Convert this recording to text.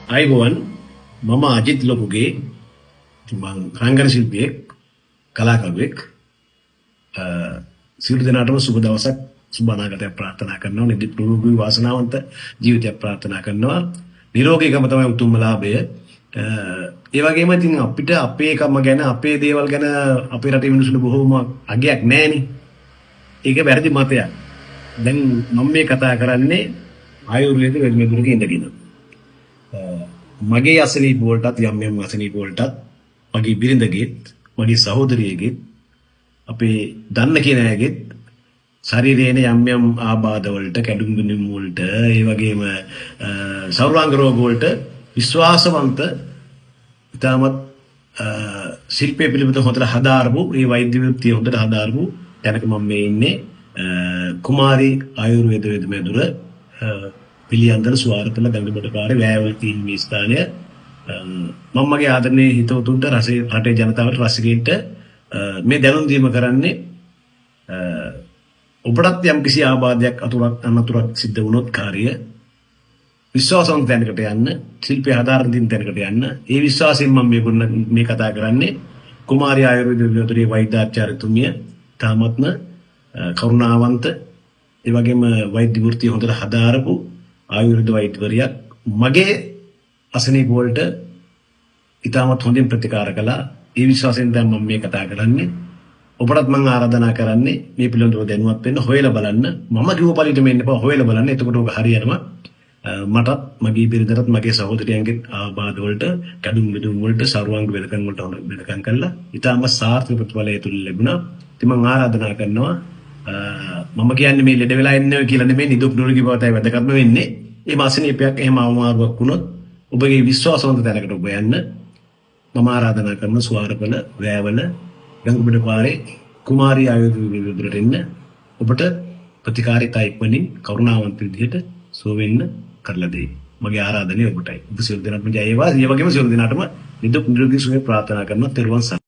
අයිබෝවන් මම අජිත් ලොකුගේ මං රංගන ශිල්පියෙක් කලාකරුවෙක් සියලු දෙනාටම සුබ දවසක් සුබ අනාගතයක් ප්‍රාර්ථනා කරනවා නිරෝගී වාසනාවන්ත ජීවිතයක් ප්‍රාර්ථනා කරනවා නිරෝගීකම තමයි උතුම්ම ලාභය ඒ වගේම ඉතින් අපිට අපේ කම ගැන අපේ දේවල් ගැන අපේ රටේ මිනිස්සුන්ට බොහොම අගයක් නැහැනේ ඒක වැරදි මතයක් දැන් මම මේ කතා කරන්නේ ආයුර්වේද වෙදමෙදුරක ඉඳගෙන මගේ අසනීප වලටත් යම් අසනීප වලටත් මගේ බිරිඳගෙත් මගේ සහෝදරියගෙත් අපේ දන්න කියන අයගෙත් ශරීරයේ යම් ආබාධ වලට කැඩුම් බිඳුම් වලට ඒ වගේම සෞරාංග රෝග වලට විශ්වාසවන්ත ඉතාමත් ශිල්පයේ පිළිබඳව හොඳට හදාරපු ඒ වෛද්‍ය වෘත්තිය හොඳට හදාරපු තැනක මම මේ ඉන්නේ කුමාරි ආයුර්වේද වෙදමෙදුර පිළියන්දල ස්වාරතල ගංගබඩපාරේ වෑවල තියෙන මේ ස්ථානය මම මගේ ආදරණීය හිතවතුන්ට රටේ ජනතාවට රසිකයින්ට මේ දැනුම් දීම කරන්නේ ඔබටත් යම් කිසි ආබාධයක් අනතුරක් සිද්ධ වුණොත් කාර්ය විශ්වාසවන්ත තැනකට යන්න ශිල්පී ආධාරණ දින තැනකට යන්න ඒ විශ්වාසයෙන් මම මේ කතා කරන්නේ කුමාරි ආයුර්වේද විද්‍යාලයේ වෛද්‍යාචාර්යතුමිය තාමත්ම කරුණාවන්ත ඒ වගේම වෛද්‍ය වෘත්තිය හොඳට හදාරපු ආයුර්වේද වෛද්‍යවරියක් මගේ අසනීප වලට ඉතාමත් හොඳින් ප්‍රතිකාර කළා ඒ විශ්වාසයෙන් දැන් මම මේ කතා කරන්නේ ඔබටත් මම ආරාධනා කරන්නේ මේ පිළිබඳව දැනුවත් වෙන්න හොයලා බලන්න මම කිව්ව පරිදි මෙන්න එපා හොයලා බලන්න එතකොට ඔබ හරියනවා මටත් මගේ බිරිඳටත් මගේ සහෝදරියන්ගේ ආබාධ වලට කැඩුම් බිඳුම් වලට සර්වාංග වෙදකම් වලට වෙදකම් කළා ඉතාම සාර්ථක ප්‍රතිඵලය තුල ලැබුණා ඉතින් මම ආරාධනා කරනවා මම කියන්නේ මේ ලෙඩ වෙලා ඉන්නේ කියලා නෙමෙයි නිදුක් නිරෝගී බවයි වැදගත්ම වෙන්නේ මේ මාසනීපයක් එහෙම අමාරුවක් වුණොත් ඔබගේ විශ්වාසවන්ත තැනකට ඔබ යන්න මම ආරාධනා කරන ස්වාරපල වෑවල ගංගබඩපාරේ කුමාරි ආයුර්වේද විද්‍යාලයට එන්න ඔබට ප්‍රතිකාරිතා ඉක්මනින් කරුණාවන්ත විදිහට සුව වෙන්න කරලා දෙයි මගේ ආරාධනය ඔබටයි ඔබ සියලු දෙනාටම ජය වේවා ඒ වගේම සියලු දෙනාටම නිදුක් නිරෝගී සුවය ප්‍රාර්ථනා කරනවා තෙරුවන් සරණයි